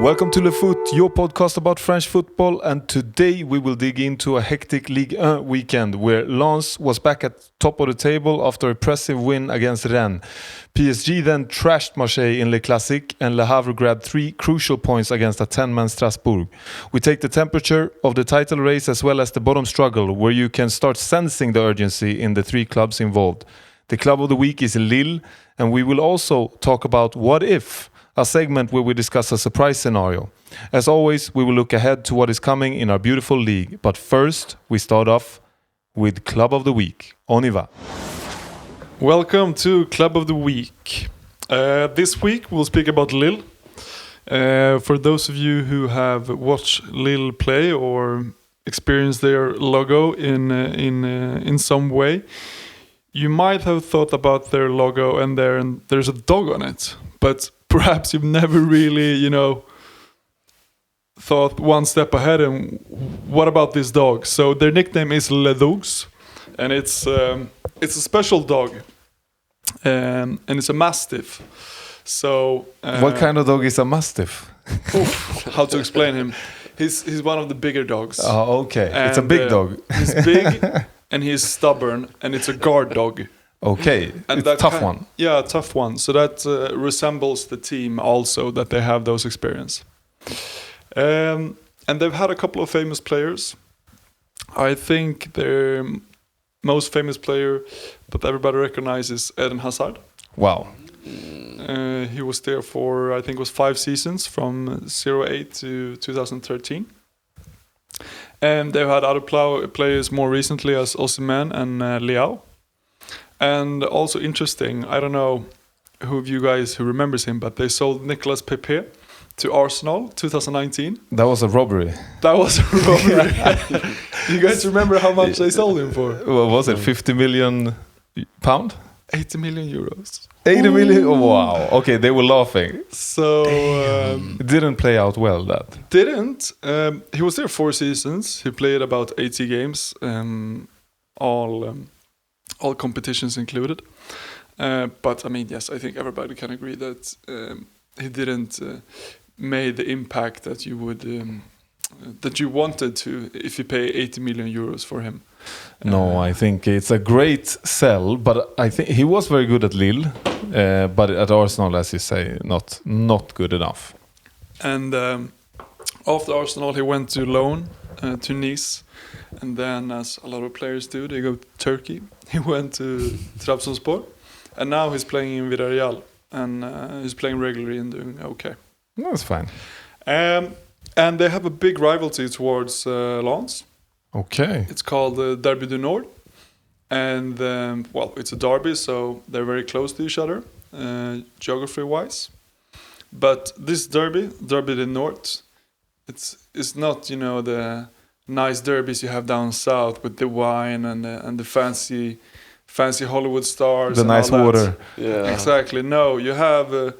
Welcome to Le Foot, your podcast about French football, and today we will dig into a hectic Ligue 1 weekend where Lens was back at top of the table after a impressive win against Rennes. PSG then trashed Marseille in Le Classique, and Le Havre grabbed 3 crucial points against a 10-man Strasbourg. We take the temperature of the title race as well as the bottom struggle, where you can start sensing the urgency in the 3 clubs involved. The club of the week is Lille, and we will also talk about What If, a segment where we discuss a surprise scenario. As always, we will look ahead to what is coming in our beautiful league. But first, we start off with Club of the Week. On y va. Welcome to Club of the Week. This week we'll speak about Lille. For those of you who have watched Lille play or experienced their logo in some way, you might have thought about their logo and there's a dog on it, but perhaps you've never really, thought one step ahead and what about this dog? So their nickname is Les Dogs, and it's a special dog, and it's a Mastiff. So what kind of dog is a Mastiff? How to explain him? He's one of the bigger dogs. Oh, okay. It's a big dog. He's big and he's stubborn, and it's a guard dog. Okay, and it's a tough one. Yeah, a tough one. So that resembles the team also, that they have those experience. And they've had a couple of famous players. I think their most famous player that everybody recognizes is Eden Hazard. Wow. He was there for, I think it was 5 seasons from 08 to 2013. And they've had other players more recently as Osimhen and Leao. And also interesting, I don't know who of you guys who remembers him, but they sold Nicolas Pepe to Arsenal 2019. That was a robbery. You guys remember how much they sold him for? What was it, 50 million pound? 80 million euros. 80 million? Oh, wow. Okay, they were laughing. So it didn't play out well, that. Didn't. He was there 4 seasons. He played about 80 games, all competitions included. But I mean, yes, I think everybody can agree that he didn't make the impact that you would that you wanted to if you pay 80 million euros for him. No, I think it's a great sell, but I think he was very good at Lille, but at Arsenal, as you say, not good enough. And after Arsenal, he went to loan to Nice. And then, as a lot of players do, they go to Turkey. He went to Trabzonspor, and now he's playing in Villarreal, and he's playing regularly and doing okay. That's fine. And they have a big rivalry towards Lens. Okay. It's called Derby du Nord, and it's a derby, so they're very close to each other, geography-wise. But this Derby du Nord, it's not the nice derbies you have down south with the wine and the fancy Hollywood stars. The and nice all that. water. Yeah. Exactly. No, you have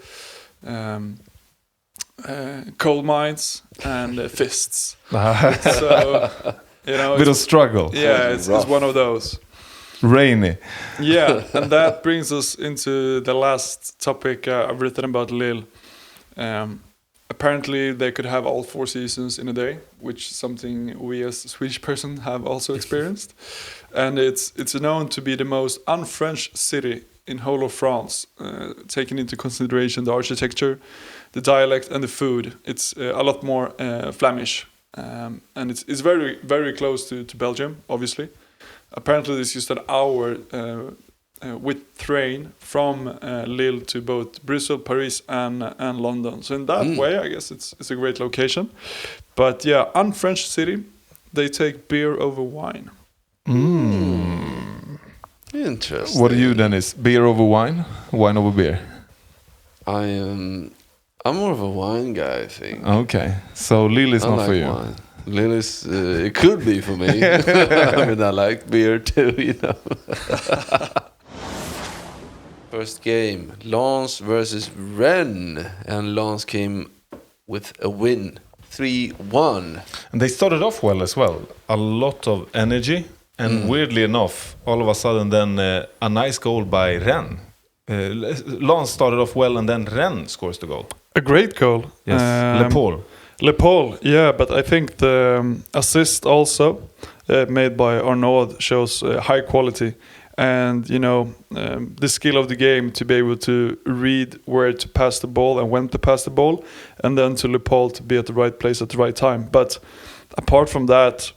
coal mines and fists. So bit of struggle. Yeah, it's one of those. Rainy. Yeah, and that brings us into the last topic I've written about Lille. Apparently, they could have all 4 seasons in a day, which is something we as a Swedish person have also experienced. And it's known to be the most un-French city in whole of France, taking into consideration the architecture, the dialect, and the food. It's a lot more Flemish, and it's very, very close to Belgium, obviously. Apparently, it's just an hour with train from Lille to both Brussels, Paris, and London. So in that way, I guess it's a great location. But yeah, un-French city, they take beer over wine. Interesting. What do you, Dennis? Beer over wine? Wine over beer? I'm more of a wine guy, I think. Okay, so Lille is not like for you. Wine. Lille is, it could be for me. I mean, I like beer too, First game, Lens versus Rennes, and Lens came with a win, 3-1. And they started off well as well. A lot of energy, and weirdly enough, all of a sudden then a nice goal by Rennes. Lens started off well, and then Rennes scores the goal. A great goal. Yes, Le Paul, yeah, but I think the assist also made by Arnaud shows high quality. And the skill of the game to be able to read where to pass the ball and when to pass the ball, and then to Le Paul to be at the right place at the right time. But apart from that,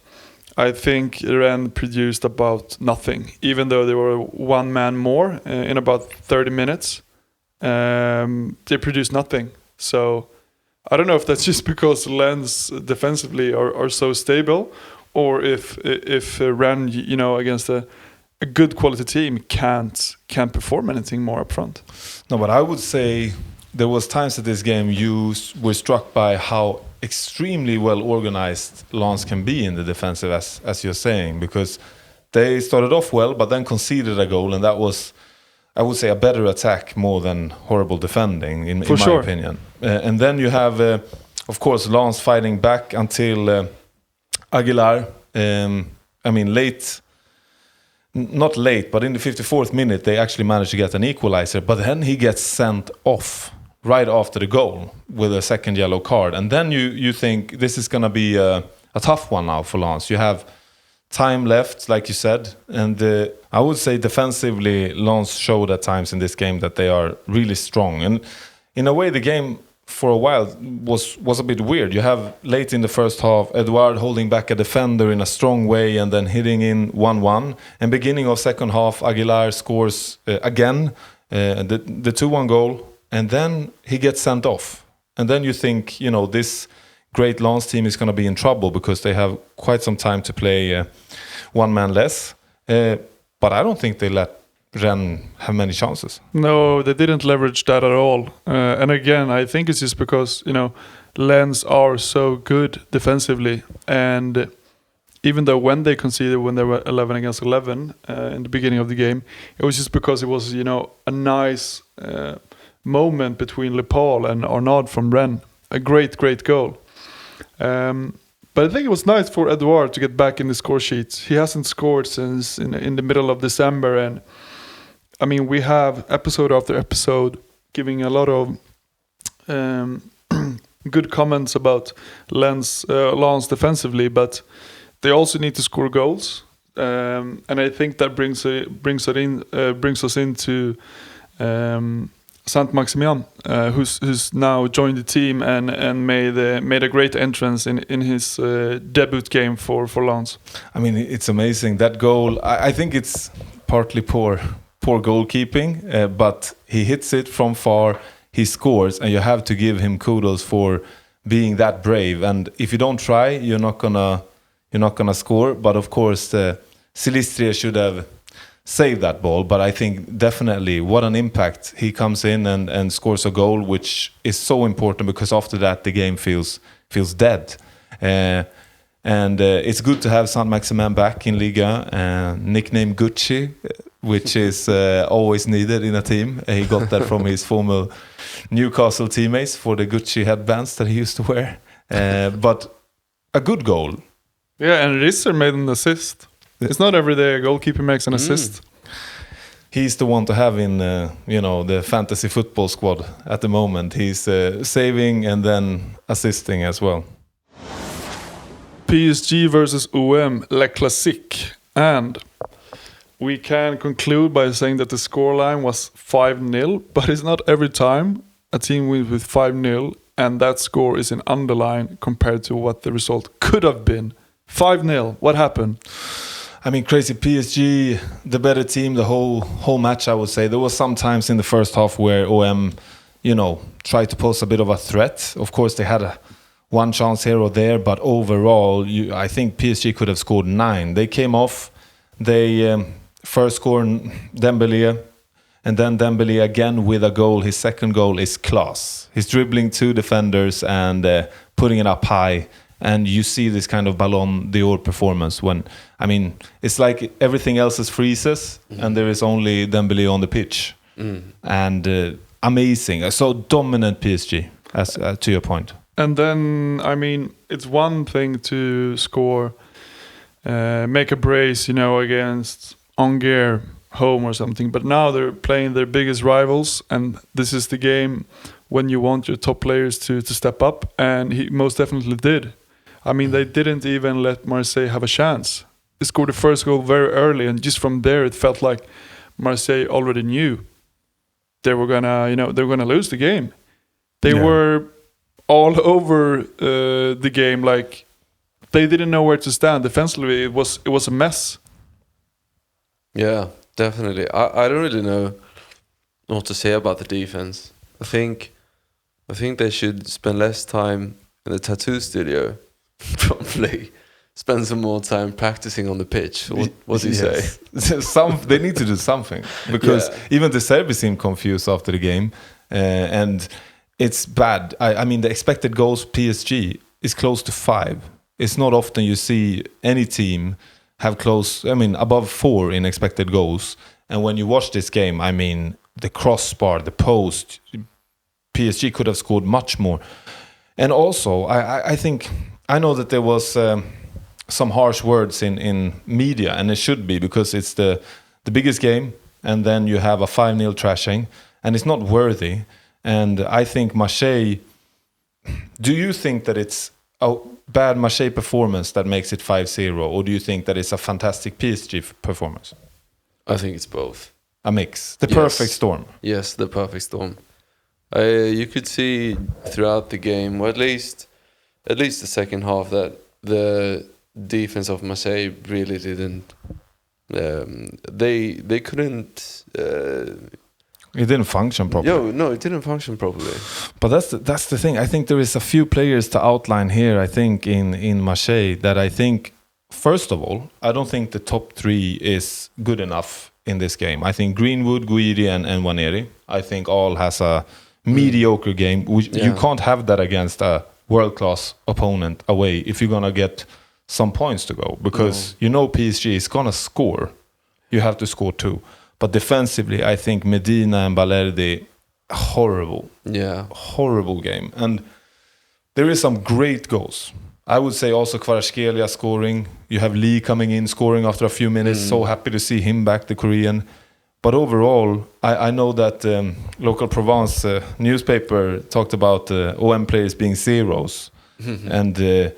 I think Rennes produced about nothing, even though they were one man more in about 30 minutes. They produced nothing. So I don't know if that's just because Lens defensively are so stable, or if Rennes, against a good quality team can't perform anything more up front. No, but I would say there was times at this game you were struck by how extremely well organized Lens can be in the defensive, as you're saying, because they started off well but then conceded a goal, and that was, I would say, a better attack more than horrible defending in my opinion. And then you have of course Lens fighting back until Aguilar, not late, but in the 54th minute they actually managed to get an equalizer, but then he gets sent off right after the goal with a second yellow card. And then you think this is going to be a tough one now for Lens. You have time left, like you said, and I would say defensively Lens showed at times in this game that they are really strong. And in a way the game for a while was a bit weird. You have late in the first half Edouard holding back a defender in a strong way and then hitting in 1-1, and beginning of second half Aguilar scores again the 2-1 goal, and then he gets sent off. And then you think, this great Lens team is going to be in trouble because they have quite some time to play one man less. But I don't think they let Rennes have many chances. No, they didn't leverage that at all. And again, I think it's just because, Lens are so good defensively. And even though when they conceded, when they were 11 against 11 in the beginning of the game, it was just because it was, a nice moment between Le Paul and Arnaud from Rennes. A great goal. But I think it was nice for Edouard to get back in the score sheets. He hasn't scored since in the middle of December, and we have episode after episode giving a lot of good comments about Lens defensively, but they also need to score goals, and I think that brings us into Saint-Maximin, who's now joined the team and made a great entrance in his debut game for Lens. It's amazing, that goal. I think it's partly poor goalkeeping, but he hits it from far, he scores, and you have to give him kudos for being that brave. And if you don't try, you're not gonna score. But of course, Silistria should have saved that ball. But I think definitely what an impact. He comes in and scores a goal, which is so important, because after that the game feels dead. And it's good to have Saint-Maximin back in Liga, nicknamed Gucci, which is always needed in a team. He got that from his former Newcastle teammates for the Gucci headbands that he used to wear. But a good goal. Yeah, and Risser made an assist. It's not every day a goalkeeper makes an assist. He's the one to have in the fantasy football squad at the moment. He's saving and then assisting as well. PSG versus OM, La Classique. And we can conclude by saying that the scoreline was 5-0, but it's not every time a team wins with 5-0 and that score is in underline compared to what the result could have been. 5-0, what happened? Crazy. PSG, the better team, the whole match, I would say. There was some times in the first half where OM, tried to pose a bit of a threat. Of course, they had one chance here or there, but overall, I think PSG could have scored 9. They came off. They first scored Dembélé, and then Dembélé again with a goal. His second goal is class. He's dribbling 2 defenders and putting it up high. And you see this kind of Ballon d'Or performance when, it's like everything else is freezes and there is only Dembélé on the pitch. And amazing. So dominant PSG, as to your point. And then, it's one thing to score, make a brace, against Angers, home or something. But now they're playing their biggest rivals, and this is the game when you want your top players to step up, and he most definitely did. I mean, they didn't even let Marseille have a chance. They scored the first goal very early, and just from there it felt like Marseille already knew they were gonna lose the game. They were all over the game, like they didn't know where to stand defensively. It was a mess. Yeah, definitely. I don't really know what to say about the defense. I think they should spend less time in the tattoo studio, probably spend some more time practicing on the pitch. What do you say? They need to do something, because even the Serbi seemed confused after the game, and it's bad. I mean, the expected goals PSG is close to 5. It's not often you see any team have above 4 in expected goals. And when you watch this game, I mean, the crossbar, the post, PSG could have scored much more. And also, I think, I know that there was some harsh words in media, and it should be, because it's the biggest game, and then you have a 5-0 trashing, and it's not worthy. And I think Marseille, do you think that it's a bad Marseille performance that makes it 5-0, or do you think that it's a fantastic PSG performance? I think it's both. A mix. The perfect storm. Yes, the perfect storm. You could see throughout the game, or at least the second half, that the defense of Marseille really didn't. They couldn't. It didn't function properly. No, it didn't function properly. But that's the thing. I think there is a few players to outline here, I think, in Marseille, that I think, first of all, I don't think the top 3 is good enough in this game. I think Greenwood, Guiri, and Nwaneri, I think all has a mediocre game. You can't have that against a world-class opponent away if you're going to get some points to go, because PSG is going to score. You have to score 2. But defensively, I think Medina and Balerdi, horrible game. And there is some great goals. I would say also Kvaratskhelia scoring. You have Lee coming in, scoring after a few minutes. So happy to see him back, the Korean. But overall, I know that local Provence newspaper talked about OM players being zeros. And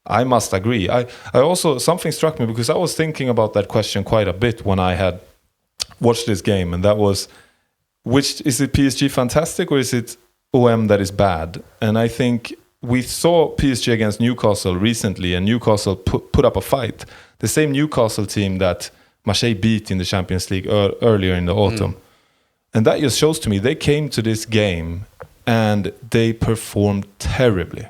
I must agree. I also, something struck me, because I was thinking about that question quite a bit when I had watched this game, and that was, which is it, PSG fantastic, or is it OM that is bad? And I think we saw PSG against Newcastle recently, and Newcastle put up a fight. The same Newcastle team that Marseille beat in the Champions League earlier in the autumn. And that just shows to me they came to this game and they performed terribly.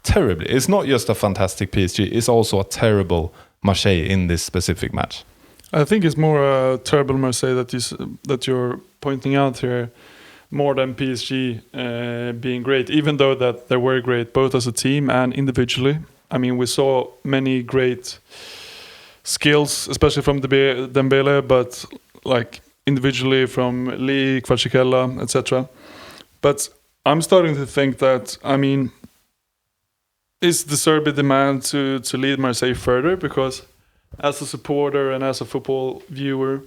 Terribly. It's not just a fantastic PSG, it's also a terrible Marseille in this specific match. I think it's more a terrible Marseille that you're pointing out here, more than PSG being great, even though that they were great both as a team and individually. I mean, we saw many great skills, especially from Dembele, but like individually from Lee, Kvaratskhelia, etc. But I'm starting to think that, I mean, is the Serbi demand to lead Marseille further? Because as a supporter and as a football viewer,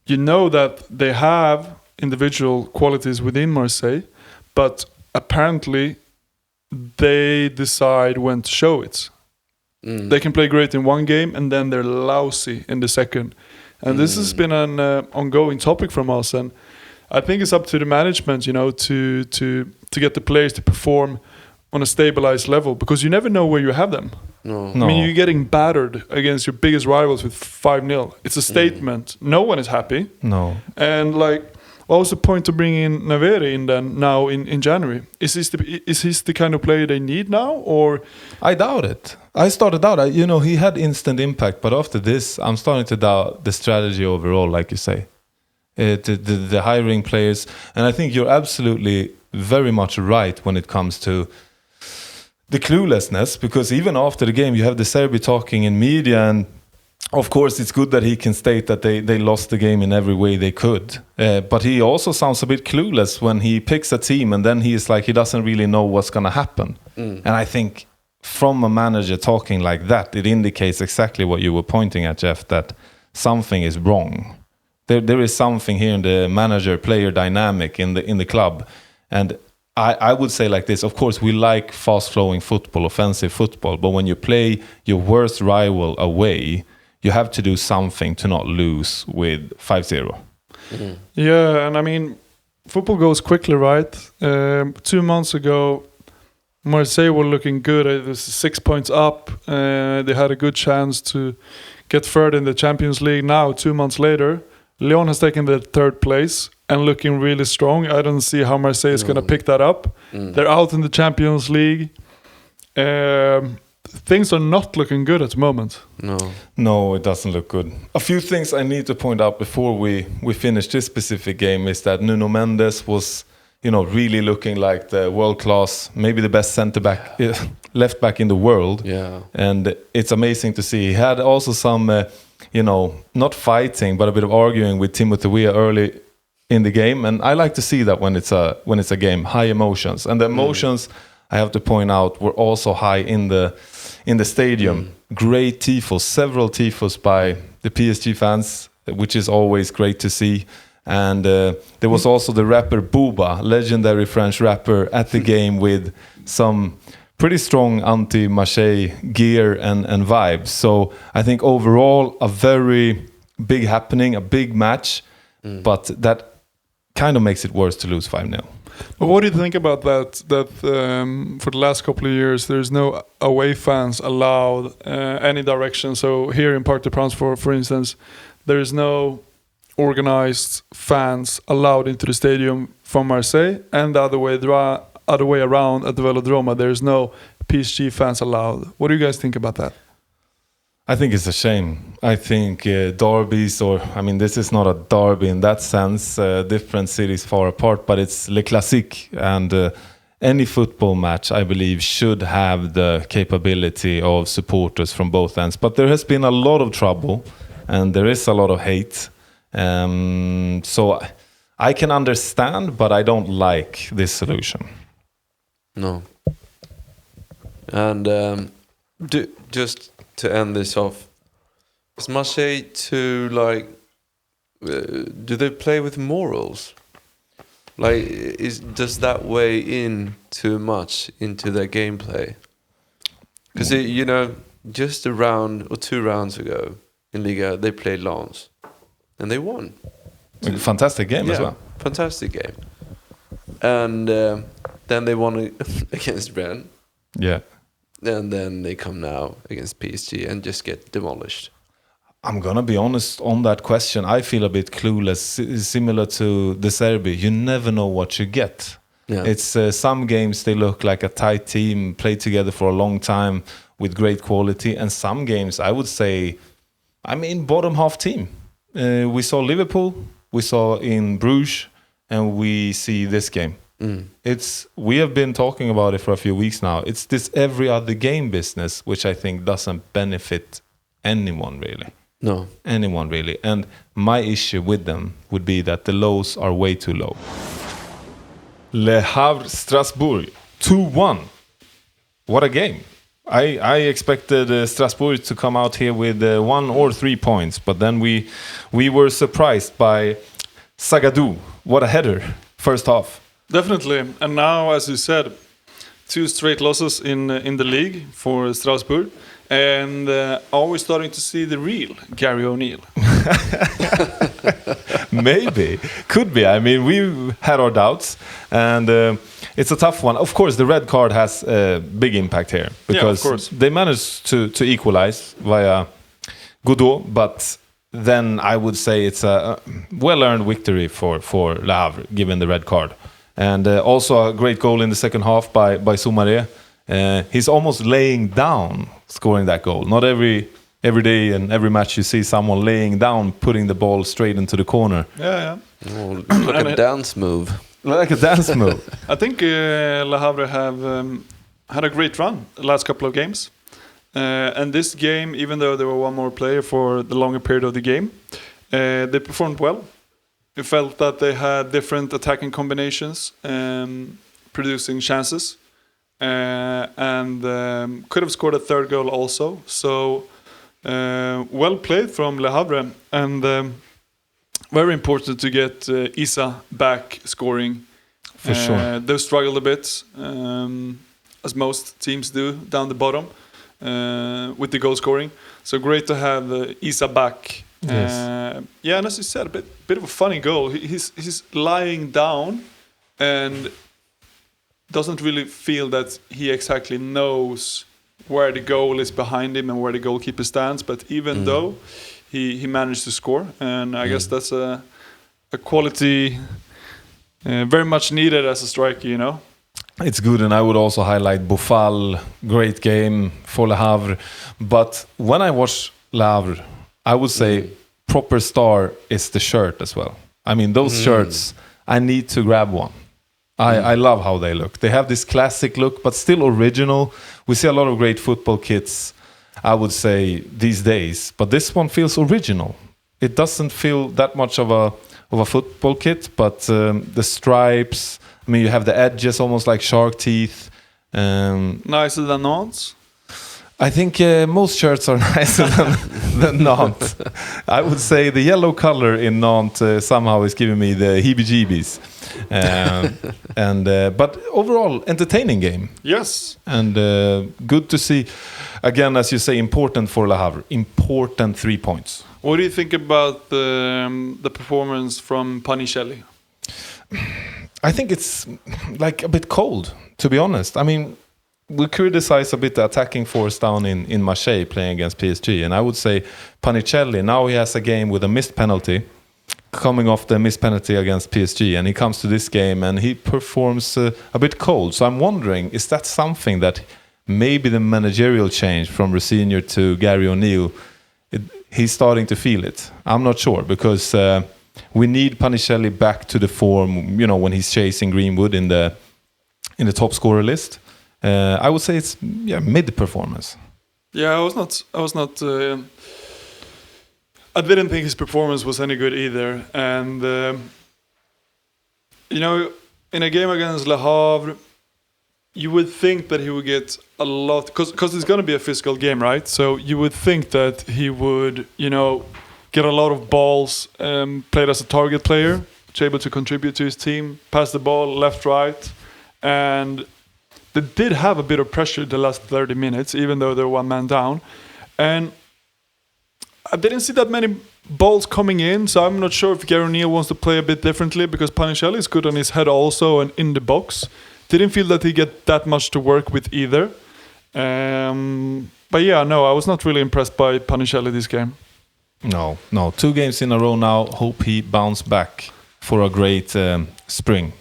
you know that they have individual qualities within Marseille, but apparently they decide when to show it. They can play great in one game and then they're lousy in the second. And this has been an ongoing topic from us, and I think it's up to the management, you know, to get the players to perform on a stabilized level, because you never know where you have them. No. I mean, you're getting battered against your biggest rivals with 5-0. It's a statement. No one is happy. No. And like, what was the point to bring in Naveri in then now in January? Is he the kind of player they need now, or? I doubt it. I started out, he had instant impact, but after this, I'm starting to doubt the strategy overall, like you say. The hiring players, and I think you're absolutely very much right when it comes to the cluelessness, because even after the game, you have the Serbi talking in media, and of course it's good that he can state that they lost the game in every way they could. But he also sounds a bit clueless when he picks a team and then he's like, he doesn't really know what's going to happen. And I think from a manager talking like that, it indicates exactly what you were pointing at, Jeff, that something is wrong. There is something here in the manager-player dynamic in the club, and I would say like this. Of course, we like fast-flowing football, offensive football, but when you play your worst rival away, you have to do something to not lose with 5-0. Yeah, and I mean, football goes quickly, right? 2 months ago, Marseille were looking good. It was 6 points up. They had a good chance to get third in the Champions League. Now, 2 months later, Lyon has taken the third place and looking really strong. I don't see how Marseille is going to pick that up. They're out in the Champions League. Things are not looking good at the moment. No, it doesn't look good. A few things I need to point out before we finish this specific game is that Nuno Mendes was, really looking like the world class, maybe the best center back, left back in the world. Yeah, and it's amazing to see. He had also some, not fighting, but a bit of arguing with Timothy Weah early in the game, and I like to see that when it's a game, high emotions, and the emotions I have to point out were also high in the stadium. Great tifos, several tifos by the PSG fans, which is always great to see. And there was also the rapper Booba, legendary French rapper, at the game with some pretty strong anti-Marseille gear and vibes. So I think overall a very big happening, a big match, but that kind of makes it worse to lose 5-0. But what do you think about that? That for the last couple of years, there's no away fans allowed any direction. So here in Parc des Princes, for instance, there is no organized fans allowed into the stadium from Marseille, and the other way around at the Velodrome, there is no PSG fans allowed. What do you guys think about that? I think it's a shame. I think derbies, this is not a derby in that sense, different cities far apart, but it's Le Classique, and any football match, I believe, should have the capability of supporters from both ends. But there has been a lot of trouble, and there is a lot of hate. So I can understand, but I don't like this solution. No. And just to end this off, is Marseille too, do they play with morals? Does that weigh in too much into their gameplay? Because just a round or 2 rounds ago in Ligue, they played Lens and they won. Fantastic game as well. Fantastic game. And then they won against Rennes. Yeah. And then they come now against PSG and just get demolished. I'm going to be honest on that question. I feel a bit clueless, similar to the Serbia. You never know what you get. Yeah. It's some games they look like a tight team, played together for a long time with great quality. And some games, I would say, bottom half team. We saw Liverpool, we saw in Bruges, and we see this game. We have been talking about it for a few weeks now. It's this every other game business, which I think doesn't benefit anyone really. No. Anyone really. And my issue with them would be that the lows are way too low. Le Havre Strasbourg 2-1. What a game. I expected Strasbourg to come out here with 1 or 3 points, but then we were surprised by Zagadou. What a header, first half. Definitely. And now, as you said, 2 straight losses in the league for Strasbourg. And are we starting to see the real Gary O'Neill? Maybe. Could be. We had our doubts. And it's a tough one. Of course, the red card has a big impact here. Because they managed to equalize via Godot. But then I would say it's a well-earned victory for Le Havre, given the red card. And also a great goal in the second half by Soumaré. He's almost laying down scoring that goal. Not every day and every match you see someone laying down, putting the ball straight into the corner. Yeah. Oh, like a dance move. Like a dance move. I think Le Havre have had a great run the last couple of games. And this game, even though there were one more player for the longer period of the game, they performed well. It felt that they had different attacking combinations, producing chances. And could have scored a third goal also. So Well played from Le Havre, and very important to get Isa back scoring. For sure. They've struggled a bit, as most teams do, down the bottom with the goal scoring. So great to have Isa back. Yes. Yeah, and as you said, a bit of a funny goal. He's lying down and doesn't really feel that he exactly knows where the goal is behind him and where the goalkeeper stands. But even though he managed to score, and I guess that's a quality very much needed as a striker, you know. It's good, and I would also highlight Boufal, great game for Le Havre. But when I watch Le Havre, I would say proper star is the shirt as well. I mean, those shirts, I need to grab one. I love how they look. They have this classic look, but still original. We see a lot of great football kits, I would say, these days. But this one feels original. It doesn't feel that much of a football kit, but the stripes, I mean, you have the edges almost like shark teeth. Nicer than Nantes? I think most shirts are nicer than Nantes. I would say the yellow color in Nantes somehow is giving me the heebie-jeebies. But overall, entertaining game. Yes. And good to see. Again, as you say, important for Le Havre. Important 3 points. What do you think about the performance from Panicelli? I think it's like a bit cold, to be honest. I mean, we criticize a bit the attacking force down in Marseille playing against PSG. And I would say Panicelli, now he has a game with a missed penalty, coming off the missed penalty against PSG. And he comes to this game and he performs a bit cold. So I'm wondering, is that something that maybe the managerial change from Rossignol to Gary O'Neill, he's starting to feel it? I'm not sure, because we need Panicelli back to the form, you know, when he's chasing Greenwood in the top scorer list. I would say it's mid performance. Yeah, I was not. I didn't think his performance was any good either, and you know, in a game against Le Havre, you would think that he would get a lot, because it's going to be a physical game, right? So you would think that he would, you know, get a lot of balls, played as a target player, able to contribute to his team, pass the ball left, right, and they did have a bit of pressure the last 30 minutes, even though they're one man down. And I didn't see that many balls coming in, so I'm not sure if Gary O'Neill wants to play a bit differently, because Panicelli is good on his head also and in the box. Didn't feel that he get that much to work with either. But yeah, no, I was not really impressed by Panicelli this game. No. 2 games in a row now. Hope he bounce back for a great spring.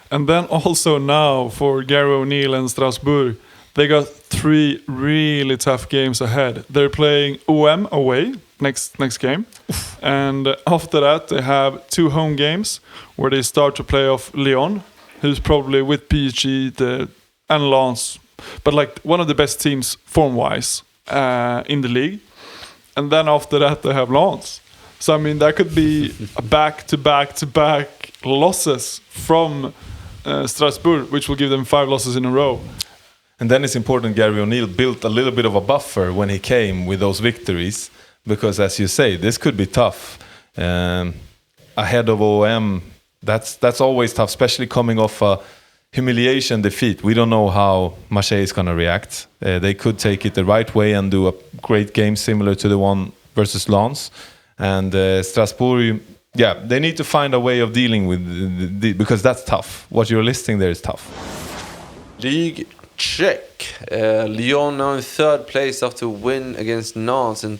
And then also now for Gary O'Neill and Strasbourg, they got 3 really tough games ahead. They're playing OM away next game. And after that, they have 2 home games where they start to play off Lyon, who's probably with PSG and Lens, but like one of the best teams form-wise in the league. And then after that, they have Lens. So, I mean, that could be a back-to-back losses from Strasbourg, which will give them 5 losses in a row. And then it's important Gary O'Neill built a little bit of a buffer when he came with those victories, because as you say, this could be tough. Ahead of OM, that's always tough, especially coming off a humiliation defeat. We don't know how Marseille is going to react. They could take it the right way and do a great game similar to the one versus Lens. And Strasbourg, they need to find a way of dealing with because that's tough. What you're listing there is tough. Ligue, check. Lyon now in 3rd place after win against Nantes and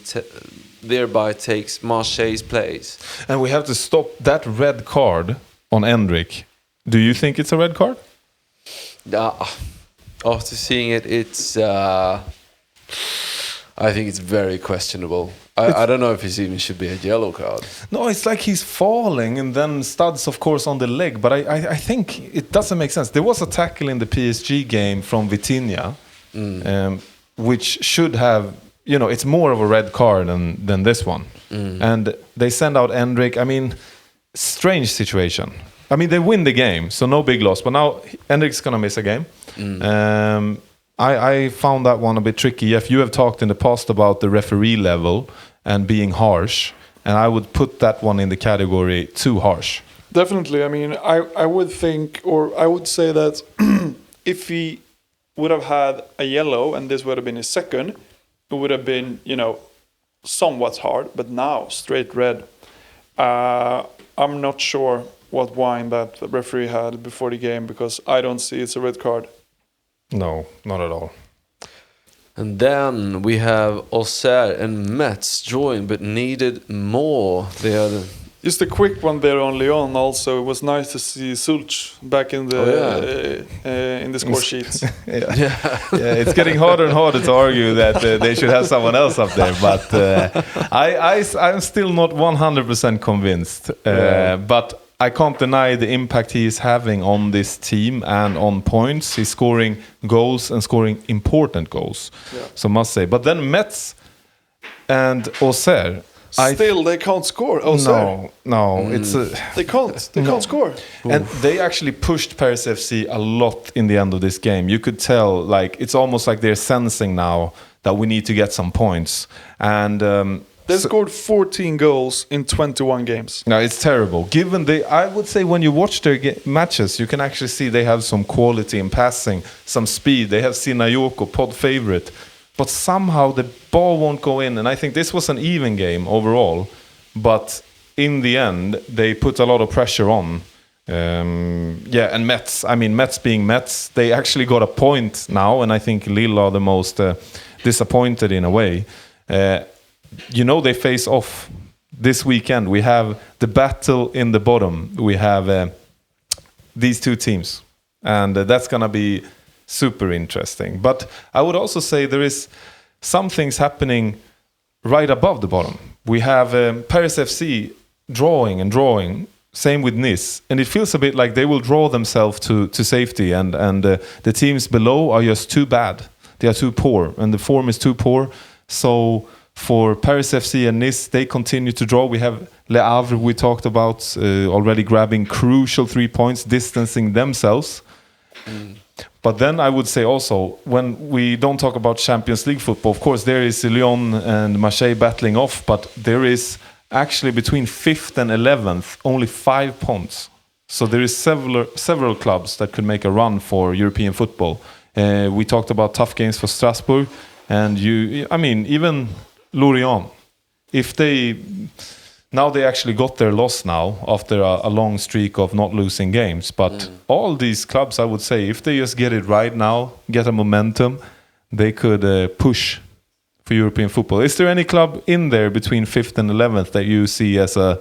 thereby takes Marseille's place. And we have to stop that red card on Endrick. Do you think it's a red card? After seeing it, it's I think it's very questionable. I don't know if it even should be a yellow card. No, it's like he's falling and then studs, of course, on the leg. But I think it doesn't make sense. There was a tackle in the PSG game from Vitinha, which should have, it's more of a red card than this one. And they send out Endrick. I mean, strange situation. I mean, they win the game, so no big loss. But now Endrick's going to miss a game. I found that one a bit tricky. Jeff, you have talked in the past about the referee level and being harsh, and I would put that one in the category too harsh. Definitely. I mean, I would think, or I would say that if he would have had a yellow and this would have been his second, it would have been, somewhat hard. But now, straight red. I'm not sure what wine that the referee had before the game because I don't see it's a red card. No, not at all. And then we have Auxerre and Metz drawing, but needed more. They had Just a quick one there on Lyon. Also, it was nice to see Sulch back in the in the score sheets. Yeah, it's getting harder and harder to argue that they should have someone else up there. But I'm still not 100% convinced. But I can't deny the impact he is having on this team and on points. He's scoring goals and scoring important goals. Yeah. So must say. But then Metz and Auxerre. Still, they can't score. Auxerre. No, it's they can't. They can't score. And they actually pushed Paris FC a lot in the end of this game. You could tell, like it's almost like they're sensing now that we need to get some points. And they scored 14 goals in 21 games. No, it's terrible. Given I would say when you watch their matches, you can actually see they have some quality in passing, some speed. They have Sinayoko, pod favorite. But somehow the ball won't go in. And I think this was an even game overall. But in the end, they put a lot of pressure on. And Metz being Metz, they actually got a point now. And I think Lille are the most disappointed in a way. They face off this weekend. We have the battle in the bottom. We have these two teams. And that's going to be super interesting. But I would also say there is some things happening right above the bottom. We have Paris FC drawing. Same with Nice. And it feels a bit like they will draw themselves to safety. And the teams below are just too bad. They are too poor. And the form is too poor. So for Paris FC and Nice, they continue to draw. We have Le Havre, we talked about, already grabbing crucial 3 points, distancing themselves. But then I would say also, when we don't talk about Champions League football, of course, there is Lyon and Marseille battling off, but there is actually between 5th and 11th, only 5 points. So there is several clubs that could make a run for European football. We talked about tough games for Strasbourg, and even Lorient, if they actually got their loss now after a long streak of not losing games. But all these clubs, I would say, if they just get it right now, get a momentum, they could push for European football. Is there any club in there between 5th and 11th that you see as a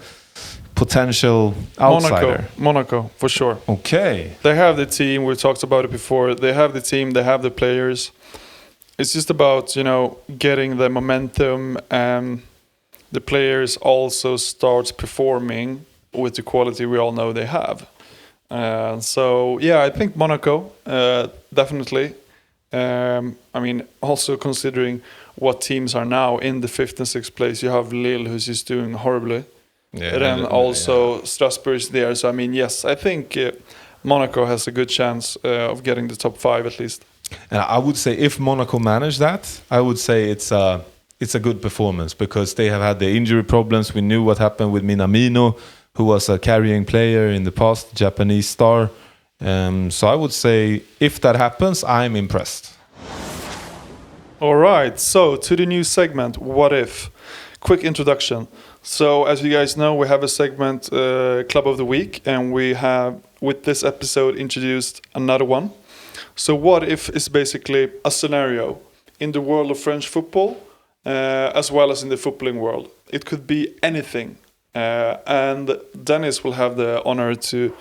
potential outsider? Monaco, for sure. Okay. They have the team. We talked about it before. They have the team. They have the players. It's just about, getting the momentum and the players also start performing with the quality we all know they have. I think Monaco, definitely. Also considering what teams are now in the 5th and 6th place, you have Lille, who's just doing horribly. Yeah, and then also Strasbourg is there. So, yes, I think Monaco has a good chance of getting the top 5 at least. And I would say if Monaco manage that, I would say it's a good performance because they have had the injury problems. We knew what happened with Minamino, who was a carrying player in the past, Japanese star. So I would say if that happens, I'm impressed. All right, so to the new segment, What If? Quick introduction. So as you guys know, we have a segment, Club of the Week, and we have, with this episode, introduced another one. So What If is basically a scenario in the world of French football, as well as in the footballing world. It could be anything. And Dennis will have the honor to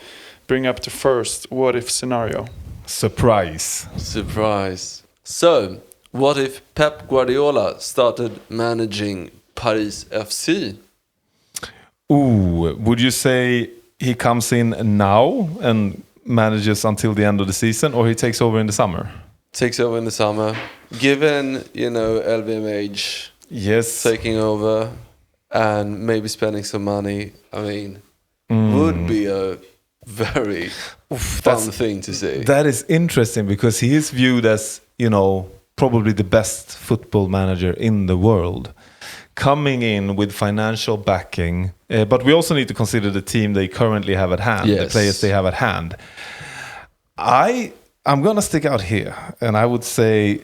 bring up the first What If scenario. Surprise. So, what if Pep Guardiola started managing Paris FC? Would you say he comes in now and manages until the end of the season, or he takes over in the summer? Takes over in the summer. Given, LVMH taking over and maybe spending some money, would be a very fun thing to say. That is interesting because he is viewed as, probably the best football manager in the world. Coming in with financial backing, but we also need to consider the team they currently have at hand, the players they have at hand. I'm going to stick out here, and I would say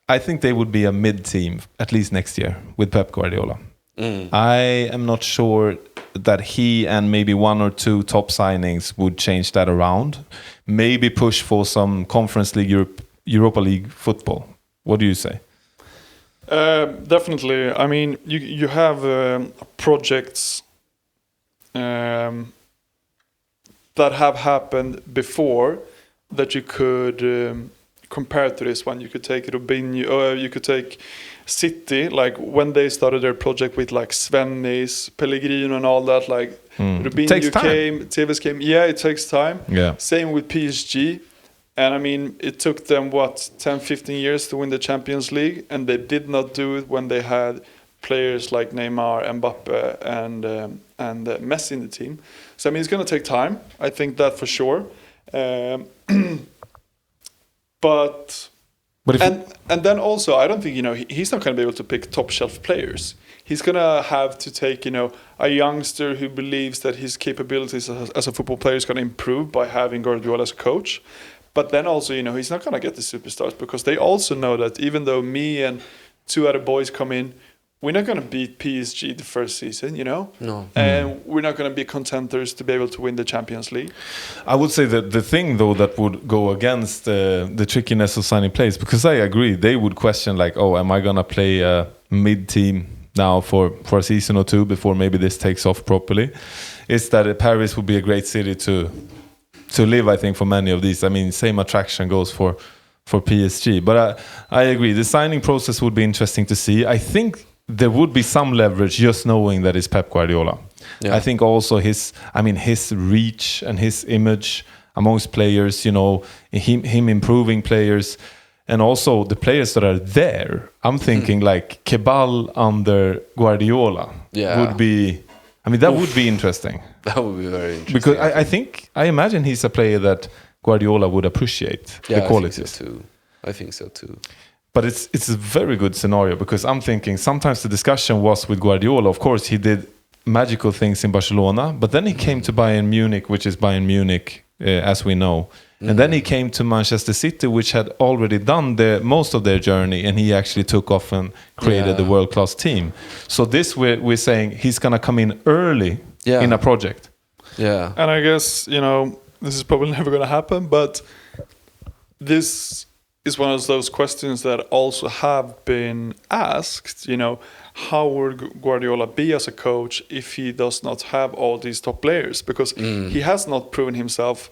I think they would be a mid-team, at least next year, with Pep Guardiola. I am not sure that he and maybe one or two top signings would change that around. Maybe push for some Conference League, Europa League football. What do you say? Definitely. I mean, you have projects that have happened before that you could compare to this one. You could take Robinho, or you could take City, like when they started their project with like Svennis, Pellegrino and all that, like Robinho came, Tevez came. Yeah, it takes time. Yeah. Same with PSG. And I mean, it took them, 10, 15 years to win the Champions League, and they did not do it when they had players like Neymar, Mbappe, and Messi in the team. So I mean, it's going to take time. I think that for sure. But then also, I don't think, he's not going to be able to pick top shelf players. He's going to have to take, a youngster who believes that his capabilities as a football player is going to improve by having Guardiola as a coach. But then also, he's not going to get the superstars because they also know that even though me and two other boys come in, we're not going to beat PSG the first season, No. And we're not going to be contenders to be able to win the Champions League. I would say that the thing, though, that would go against the trickiness of signing players, because I agree, they would question like, oh, am I going to play a mid-team now for a season or two before maybe this takes off properly, is that Paris would be a great city to live, I think, for many of these. I mean, same attraction goes for PSG. But I agree, the signing process would be interesting to see. I think there would be some leverage just knowing that it's Pep Guardiola. Yeah. I think also his reach and his image amongst players, him improving players, and also the players that are there. I'm thinking like Kebal under Guardiola would be... I mean, that would be interesting. That would be very interesting. Because I imagine he's a player that Guardiola would appreciate the qualities. I think so too. But it's a very good scenario because I'm thinking sometimes the discussion was with Guardiola. Of course, he did magical things in Barcelona, but then he came to Bayern Munich, which is Bayern Munich, as we know. And then he came to Manchester City, which had already done most of their journey, and he actually took off and created the world-class team. So this we're saying he's going to come in early in a project. Yeah. And I guess, this is probably never going to happen, but this is one of those questions that also have been asked, how would Guardiola be as a coach if he does not have all these top players? Because he has not proven himself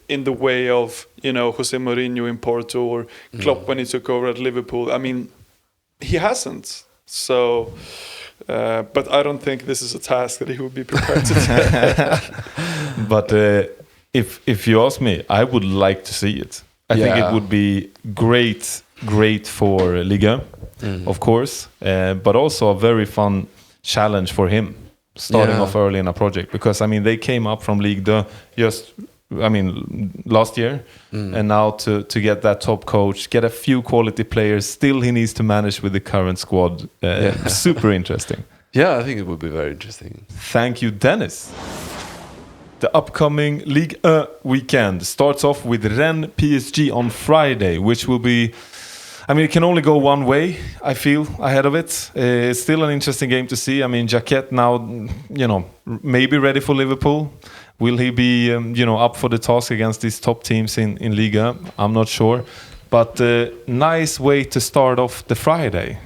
in the way of, Jose Mourinho in Porto or Klopp when he took over at Liverpool. I mean, he hasn't. So, but I don't think this is a task that he would be prepared to do. But if you ask me, I would like to see it. I think it would be great for Ligue, of course, but also a very fun challenge for him starting off early in a project. Because, I mean, they came up from Ligue 2 last year, and now to get that top coach, get a few quality players, still he needs to manage with the current squad. Super interesting. Yeah, I think it would be very interesting. Thank you, Dennis. The upcoming Ligue 1 weekend starts off with Rennes PSG on Friday, which will be... I mean, it can only go one way, I feel, ahead of it. It's still an interesting game to see. I mean, Jacquet now, maybe ready for Liverpool. Will he be, up for the task against these top teams in Ligue 1? I'm not sure. But nice way to start off the Friday.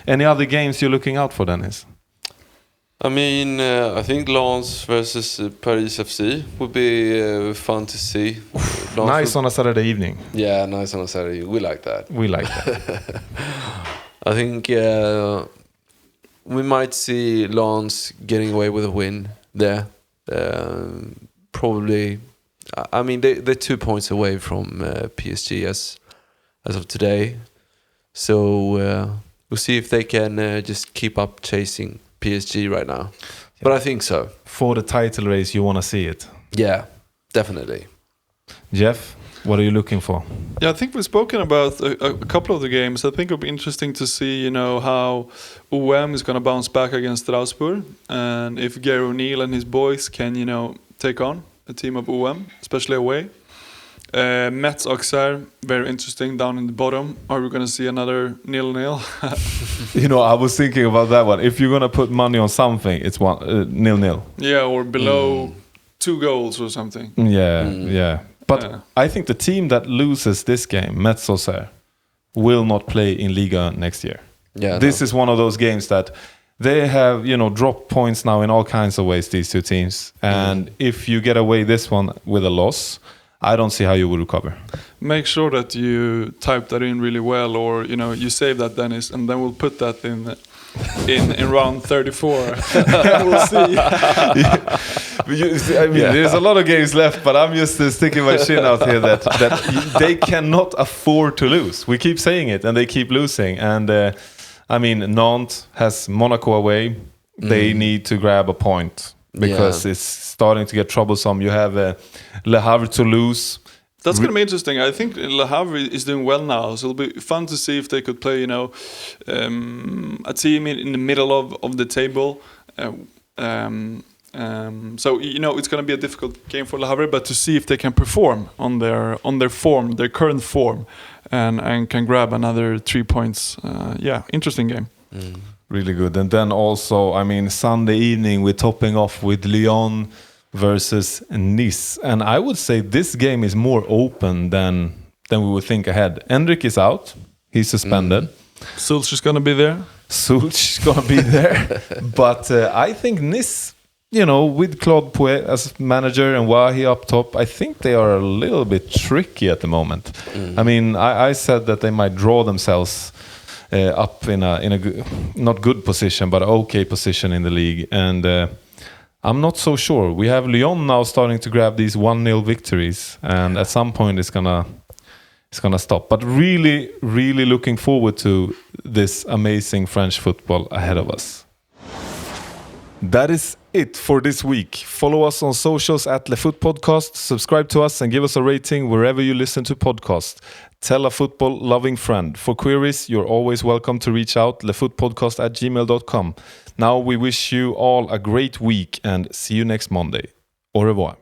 Any other games you're looking out for, Dennis? I mean, I think Lens versus Paris FC would be fun to see. Nice on a Saturday evening. Yeah, nice on a Saturday. We like that. I think we might see Lens getting away with a win there. Probably. I mean, they're 2 points away from PSG as of today. So we'll see if they can just keep up chasing PSG right now. But I think so. For the title race, you want to see it. Yeah. Definitely. Jeff, what are you looking for? Yeah, I think we've spoken about a couple of the games. I think it'll be interesting to see, how UM is going to bounce back against Strasbourg, and if Gary O'Neill and his boys can, take on a team of UM, especially away. Metz Auxerre, very interesting down in the bottom. Are we going to see another 0-0? I was thinking about that one. If you're going to put money on something, it's 0-0. Yeah, or below 2 goals or something. Yeah. But I think the team that loses this game, Metz Auxerre, will not play in Ligue next year. Yeah, this is one of those games that they have, dropped points now in all kinds of ways, these two teams. And if you get away this one with a loss, I don't see how you will recover. Make sure that you type that in really well, or you save that, Dennis, and then we'll put that in round 34. We'll see. There's a lot of games left, but I'm just sticking my chin out here that they cannot afford to lose. We keep saying it, and they keep losing. And Nantes has Monaco away. They need to grab a point because it's starting to get troublesome. You have Le Havre to lose. That's going to be interesting. I think Le Havre is doing well now, so it'll be fun to see if they could play, a team in the middle of the table. So it's going to be a difficult game for Le Havre, but to see if they can perform on their form, their current form, and can grab another 3 points. Interesting game. Really good. And then also, Sunday evening we're topping off with Lyon versus Nice, and I would say this game is more open than we would think ahead. Endrick is out; he's suspended. Sulch is gonna be there. Sulch is gonna be there, but I think Nice, with Claude Pouet as manager and Wahi up top, I think they are a little bit tricky at the moment. I said that they might draw themselves up in a not good position, but okay position in the league, and I'm not so sure. We have Lyon now starting to grab these 1-0 victories, and at some point it's gonna stop. But really, really looking forward to this amazing French football ahead of us. That is it for this week. Follow us on socials at Le Foot Podcast. Subscribe to us and give us a rating wherever you listen to podcasts. Tell a football-loving friend. For queries, you're always welcome to reach out, lefootpodcast@gmail.com. Now we wish you all a great week and see you next Monday. Au revoir.